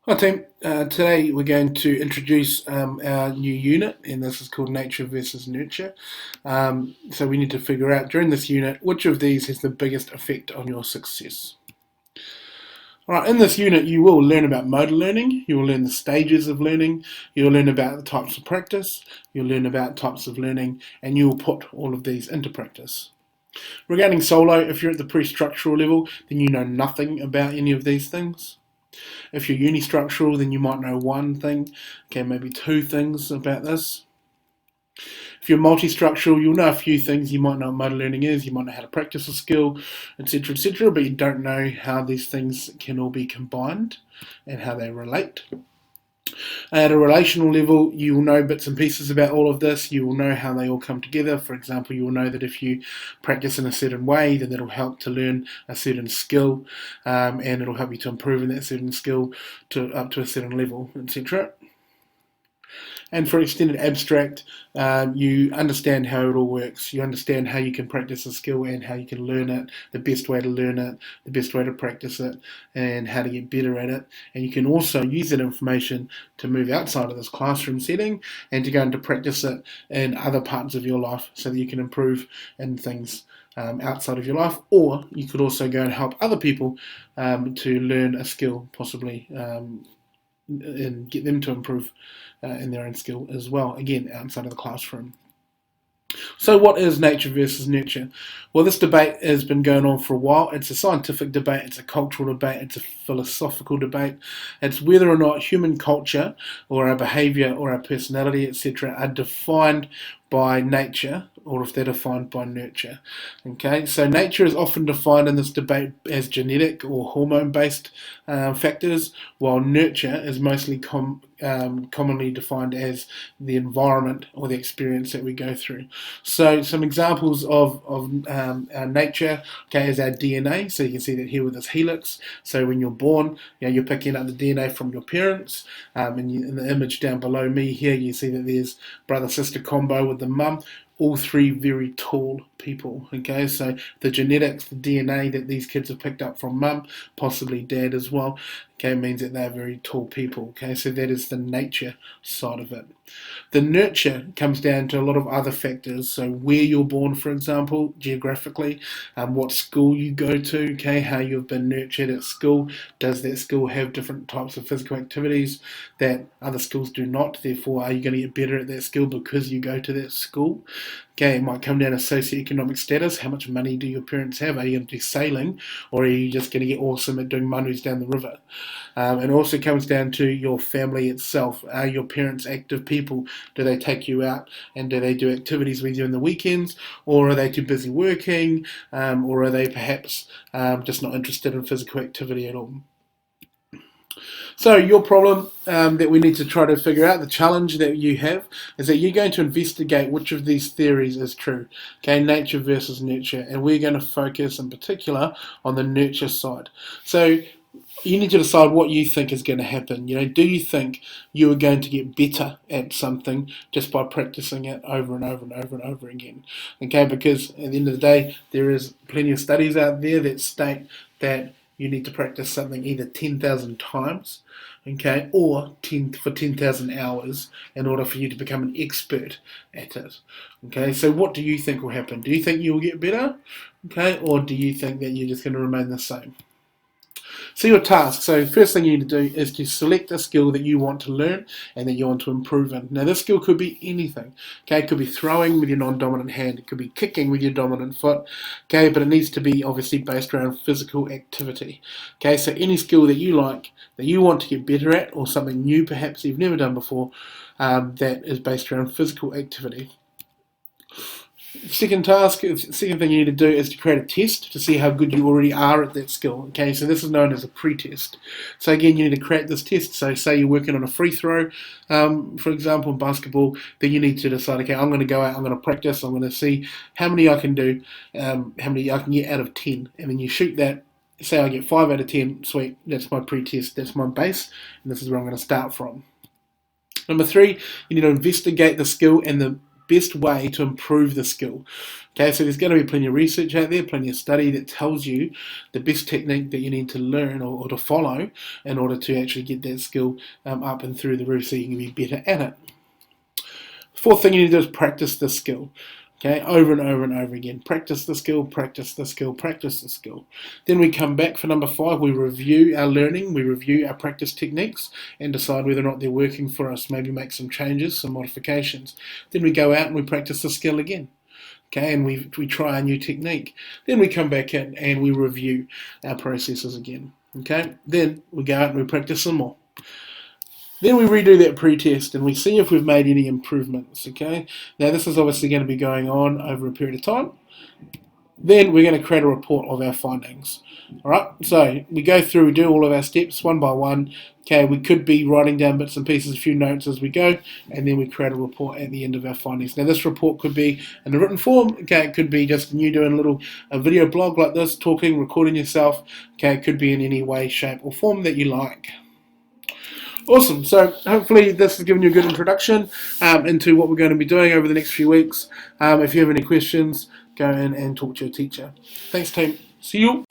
Hi team, today we're going to introduce our new unit, and this is called Nature versus Nurture. So we need to figure out during this unit which of these has the biggest effect on your success. Alright, in this unit you will learn about motor learning, you will learn the stages of learning, you'll learn about the types of practice, you'll learn about types of learning, and you will put all of these into practice. Regarding solo, if you're at the pre-structural level, then you know nothing about any of these things. If you're unistructural, then you might know one thing, okay, maybe two things about this. If you're multi-structural, you'll know a few things. You might know what motor learning is, you might know how to practice a skill, etc., but you don't know how these things can all be combined and how they relate. At a relational level, you will know bits and pieces about all of this. You will know how they all come together. For example, you will know that if you practice in a certain way, then it'll help to learn a certain skill, and it'll help you to improve in that certain skill up to a certain level, etc. And for extended abstract, you understand how it all works. You understand how you can practice a skill and how you can learn it, the best way to learn it, the best way to practice it, and how to get better at it. And you can also use that information to move outside of this classroom setting and to go into practice it in other parts of your life so that you can improve in things outside of your life, or you could also go and help other people to learn a skill, possibly, and get them to improve in their own skill as well, again, outside of the classroom. So what is nature versus nurture? Well, this debate has been going on for a while. It's a scientific debate, it's a cultural debate, it's a philosophical debate. It's whether or not human culture or our behaviour or our personality, etc., are defined by nature or if they're defined by nurture. Okay, so nature is often defined in this debate as genetic or hormone-based factors, while nurture is mostly commonly defined as the environment or the experience that we go through. So some examples of our nature, okay, is our DNA. So you can see that here with this helix. So when you're born, you're picking up the DNA from your parents. And in the image down below me here, you see that there's brother-sister combo with the mum. All three very tall people, okay? So the genetics, the DNA that these kids have picked up from mum, possibly dad as well, okay, means that they're very tall people, okay? So that is the nature side of it. The nurture comes down to a lot of other factors. So where you're born, for example, geographically, what school you go to, okay, how you've been nurtured at school. Does that school have different types of physical activities that other schools do not? Therefore, are you going to get better at that skill because you go to that school? Okay, it might come down to socioeconomic status. How much money do your parents have? Are you going to do sailing, or are you just going to get awesome at doing manu's down the river? It also comes down to your family itself. Are your parents active people? Do they take you out and do they do activities with you in the weekends, or are they too busy working, or are they perhaps just not interested in physical activity at all? So your problem that we need to try to figure out, the challenge that you have, is that you're going to investigate which of these theories is true. Okay, nature versus nurture, and we're going to focus in particular on the nurture side. So you need to decide what you think is going to happen. Do you think you are going to get better at something just by practicing it over and over and over and over again? Okay, because at the end of the day, there is plenty of studies out there that state that you need to practice something either 10,000 times, okay, or 10,000 hours in order for you to become an expert at it. Okay, so what do you think will happen? Do you think you will get better, okay, or do you think that you're just going to remain the same? So your task. So first thing you need to do is to select a skill that you want to learn and that you want to improve in. Now this skill could be anything. Okay, it could be throwing with your non-dominant hand. It could be kicking with your dominant foot. Okay, but it needs to be obviously based around physical activity. Okay, so any skill that you like, that you want to get better at, or something new perhaps you've never done before, that is based around physical activity. Second thing you need to do is to create a test to see how good you already are at that skill. Okay, so this is known as a pre-test. So again, you need to create this test. So say you're working on a free throw, for example, in basketball, then you need to decide, okay, I'm going to go out, I'm going to practice, I'm going to see how many I can do, how many I can get out of 10, and then you shoot that. Say I get 5 out of 10, sweet, that's my pre-test, that's my base, and this is where I'm going to start from. Number 3, you need to investigate the skill and the best way to improve the skill. Okay, so there's going to be plenty of research out there, plenty of study that tells you the best technique that you need to learn or to follow in order to actually get that skill up and through the roof so you can be better at it. Fourth thing you need to do is practice the skill. Okay, over and over and over again. Practice the skill, practice the skill, practice the skill. Then we come back for number 5. We review our learning, we review our practice techniques and decide whether or not they're working for us. Maybe make some changes, some modifications. Then we go out and we practice the skill again. Okay, and we try a new technique. Then we come back in and we review our processes again. Okay, then we go out and we practice some more. Then we redo that pre-test and we see if we've made any improvements, okay? Now this is obviously going to be going on over a period of time. Then we're going to create a report of our findings. Alright, so we go through, we do all of our steps one by one. Okay, we could be writing down bits and pieces, a few notes as we go, and then we create a report at the end of our findings. Now this report could be in a written form, okay, it could be just you doing a video blog like this, talking, recording yourself, okay, it could be in any way, shape or form that you like. Awesome. So hopefully this has given you a good introduction into what we're going to be doing over the next few weeks. If you have any questions, go in and talk to your teacher. Thanks, team. See you.